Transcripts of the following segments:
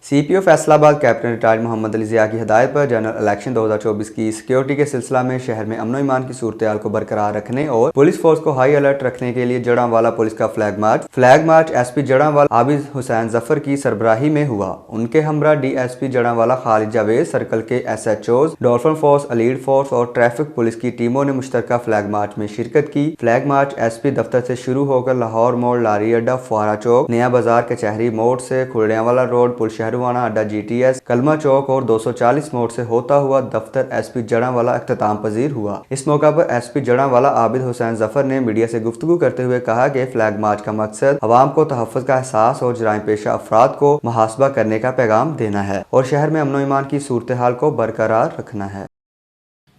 CPO Faisalabad captain retired Mohammad Ali Zia की हदायत पर जनरल इलेक्शन 2024 की सिक्योरिटी के सिलसिला में शहर में अमन ईमान की सूरत को बरकरार रखने और पुलिस फोर्स को हाई अलर्ट रखने के लिए जड़ांवाला पुलिस का flag march SP Jaranwala Abid Hussain Zafar की सरबराही में हुआ। उनके हमरा DSP जड़ांवाला खालिद जावेद, सर्कल के SHOs, dolphin force, elite force और ट्रैफिक पुलिस की टीमों ने मुश्तरका फ्लैग मार्च में शिरकत की। फ्लैग मार्च SP दफ्तर से शुरू होकर लाहौर मोड़, लारी अड्डा, फुहारा चौक, नया बाजार, कचहरी मोड़ से खुड़ियांवाला रोड, पुल शहरवाना अड्डा, GTS, कलमा चौक और 240 मोड़ से होता हुआ दफ्तर SP जड़ांवाला इख्तिताम पजीर हुआ। इस मौका पर SP जड़ांवाला आबिद हुसैन जफर ने मीडिया से गुफ्तगू करते हुए कहा कि फ्लैग मार्च का मकसद अवाम को तहफ़्फ़ुज़ का एहसास और जराइम पेशा अफराद को मुहासबा करने का पैगाम देना है और शहर में अमन ईमान की सूरत हाल को बरकरार रखना है।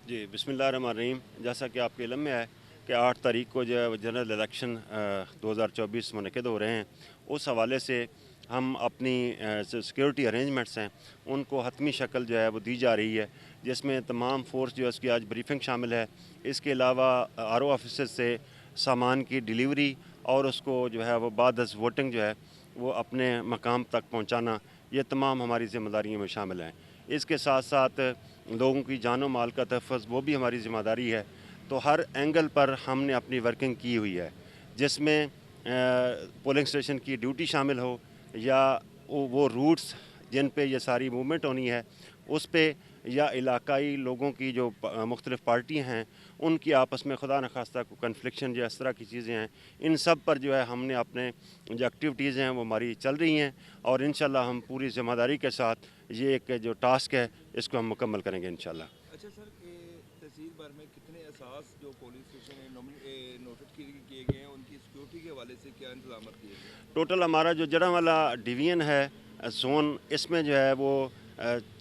जी, बिस्मिल्लाहिर्रहमानिर्रहीम। जैसा कि आपके इल्म में है कि 8 तारीख को जो है जनरल इलेक्शन 2024 मुनक़िद हो रहे हैं, उस हवाले से हम अपनी सिक्योरिटी अरेंजमेंट्स हैं उनको हतमी शक्ल जो है वो दी जा रही है, जिसमें तमाम फोर्स जो है उसकी आज ब्रीफिंग शामिल है। इसके अलावा RO ऑफिसर से सामान की डिलीवरी और उसको जो है वो बाद वोटिंग जो है वो अपने मकाम तक पहुँचाना, ये तमाम हमारी ज़िम्मेदारियों में शामिल हैं। इसके साथ साथ लोगों की जान माल का तहफ़्फ़ुज़ वो भी हमारी ज़िम्मेदारी है। तो हर एंगल पर हमने अपनी वर्किंग की हुई है, जिसमें पोलिंग स्टेशन की ड्यूटी शामिल हो या वो रूट्स जिन पे ये सारी मूवमेंट होनी है उस पे, या इलाकाई लोगों की जो मुख्तलिफ़ पार्टियाँ हैं उनकी आपस में खुदा न खास्ता को कन्फ्लिक्शन या इस तरह की चीज़ें हैं, इन सब पर जो है हमने अपने जो एक्टिविटीज़ हैं वो हमारी चल रही हैं और इंशाल्लाह हम पूरी ज़िम्मेदारी के साथ ये एक जो टास्क है इसको हम मुकम्मल करेंगे इंशाल्लाह। अच्छा सर, तहसील भर में कितने एहसास जो पुलिस स्टेशन नोटिस किए गए हैं, उनकी सिक्योरिटी के हवाले से क्या इंतजाम किए गए हैं? टोटल हमारा जो जड़ांवाला डिवीज़न है जोन, इसमें जो है वो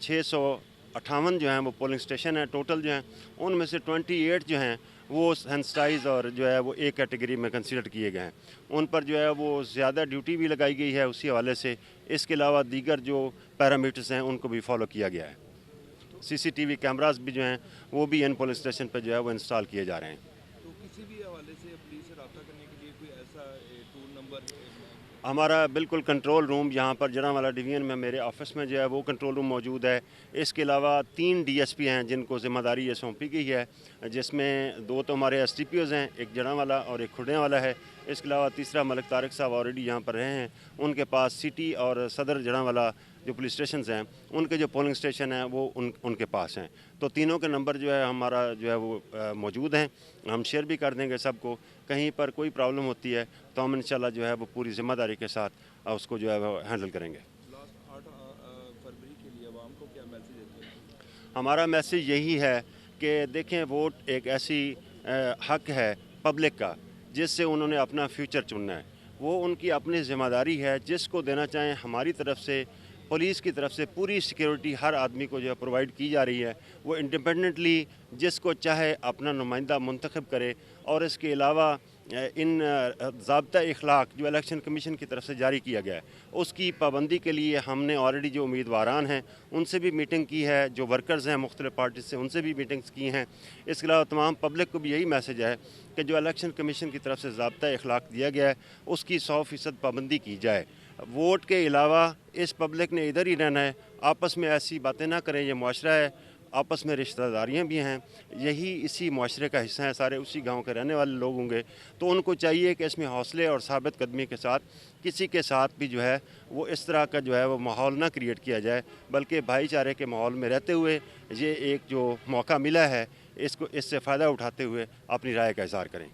658 जो हैं वो पोलिंग स्टेशन हैं टोटल जो हैं, उनमें से 28 जो हैं वो सेंसिटाइज और जो है वो एक कैटेगरी में कंसीडर किए गए हैं। उन पर जो है वो ज़्यादा ड्यूटी भी लगाई गई है उसी हवाले से। इसके अलावा दीगर जो पैरामीटर्स हैं उनको भी फॉलो किया गया है। CCTV कैमरास भी जो हैं वो भी इन पोलिंग स्टेशन पर जो है वो इंस्टॉल किए जा रहे हैं। तो किसी भी हवाले से पुलिस से रब्ता करने के लिए कोई ऐसा टूल नंबर? हमारा बिल्कुल कंट्रोल रूम यहाँ पर जड़ांवाला डिवीज़न में मेरे ऑफिस में जो है वो कंट्रोल रूम मौजूद है। इसके अलावा 3 DSP हैं जिनको ज़िम्मेदारी ये सौंपी गई है, जिसमें 2 तो हमारे STPOs हैं, एक जड़ांवाला और एक खुड़ियांवाला है। इसके अलावा तीसरा मलिक तारिक साहब ऑलरेडी यहाँ पर रहे हैं, उनके पास सिटी और सदर जड़ांवाला जो पुलिस स्टेशन हैं उनके जो पोलिंग स्टेशन हैं वो उनके पास हैं। तो तीनों के नंबर जो है हमारा जो है वो मौजूद हैं, हम शेयर भी कर देंगे सबको। कहीं पर कोई प्रॉब्लम होती है तो हम इंशाल्लाह जो है वो पूरी ज़िम्मेदारी के साथ उसको जो है वो हैंडल करेंगे। लास्ट 8 फरवरी के लिए आवाम को क्या मैसेज देते हैं? हमारा मैसेज यही है कि देखें, वोट एक ऐसी हक है पब्लिक का जिससे उन्होंने अपना फ्यूचर चुनना है। वो उनकी अपनी ज़िम्मेदारी है, जिसको देना चाहें। हमारी तरफ से, पुलिस की तरफ से पूरी सिक्योरिटी हर आदमी को जो है प्रोवाइड की जा रही है। वो इंडिपेंडेंटली जिसको चाहे अपना नुमाइंदा मुंतखब करे। और इसके अलावा इन ज़ाब्ता इखलाक जो इलेक्शन कमीशन की तरफ से जारी किया गया है उसकी पाबंदी के लिए हमने ऑलरेडी जो उम्मीदवारान हैं उनसे भी मीटिंग की है, जो वर्कर्स हैं मुख्तलिफ़ पार्टी से उनसे भी मीटिंग्स की हैं। इसके अलावा तमाम पब्लिक को भी यही मैसेज है कि जो इलेक्शन कमीशन की तरफ से ज़ाब्ता इखलाक दिया गया है उसकी 100% पाबंदी की जाए। वोट के अलावा इस पब्लिक ने इधर ही रहना है, आपस में ऐसी बातें ना करें। ये मुआशरा है, आपस में रिश्तेदारियाँ भी हैं, यही इसी मुआशरे का हिस्सा हैं, सारे उसी गांव के रहने वाले लोग होंगे। तो उनको चाहिए कि इसमें हौसले और साबित कदमी के साथ किसी के साथ भी जो है वो इस तरह का जो है वो माहौल ना क्रिएट किया जाए, बल्कि भाईचारे के माहौल में रहते हुए ये एक जो मौका मिला है इसको इससे फ़ायदा उठाते हुए अपनी राय का इज़हार करें।